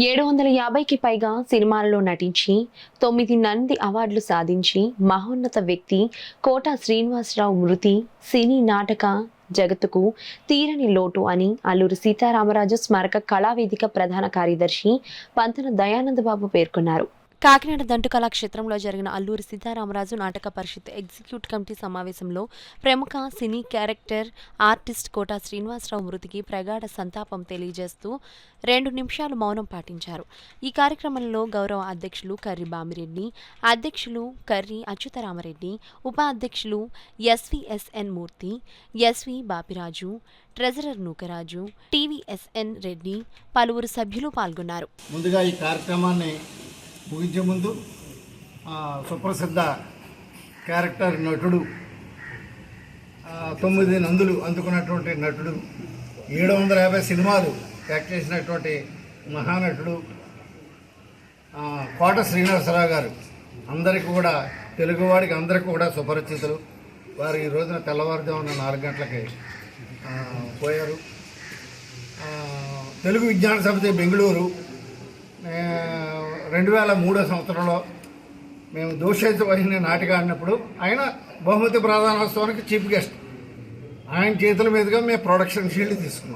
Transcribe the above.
750కి పైగా సినిమాలలో నటించి 9 నంది అవార్డులు సాధించి మహోన్నత వ్యక్తి కోట శ్రీనివాసరావు మృతి సినీ నాటక జగత్తుకు తీరని లోటు అని అల్లూరి సీతారామరాజు స్మారక కళావేదిక ప్రధాన కార్యదర్శి పంతన దయానందబాబు పేర్కొన్నారు. కాకినాడ దంటు కళాక్షేత్రంలో జరిగిన అల్లూరి సీతారామరాజు నాటక పరిషత్ ఎగ్జిక్యూటివ్ కమిటీ సమావేశంలో ప్రముఖ సినీ క్యారెక్టర్ ఆర్టిస్ట్ కోట శ్రీనివాసరావు మృతికి ప్రగాఢ సంతాపం తెలియజేస్తూ 2 నిమిషాలు మౌనం పాటించారు. ఈ కార్యక్రమంలో గౌరవ అధ్యక్షులు కర్రి బామిరెడ్డి, అధ్యక్షులు కర్రి అచ్యుతరామరెడ్డి, ఉపాధ్యక్షులు ఎస్విఎస్ఎన్ మూర్తి, SV Bapiraju, treasurer Nookaraju, TVSN Reddy, పలువురు సభ్యులు పాల్గొన్నారు. ముందుగా ఈ కార్యక్రమాన్ని ముగించే ముందు సుప్రసిద్ధ క్యారెక్టర్ నటుడు, 9 నందులు అందుకున్నటువంటి నటుడు, 750 సినిమాలు యాక్ట్ చేసినటువంటి మహానటుడు కోట శ్రీనివాసరావు గారు అందరికీ కూడా, తెలుగువాడికి అందరికీ కూడా సుపరిచితులు. వారు ఈ రోజున తెల్లవారుజామున 4 గంటలకి పోయారు. తెలుగు విజ్ఞాన సమితి బెంగళూరు 2003 సంవత్సరంలో మేము దోషేత వహిని నాటిక ఆడినప్పుడు ఆయన బహుమతి ప్రధానోత్సవానికి చీఫ్ గెస్ట్, ఆయన చేతుల మీదుగా మేము ప్రొడక్షన్ షీల్డ్ తీసుకున్నాం.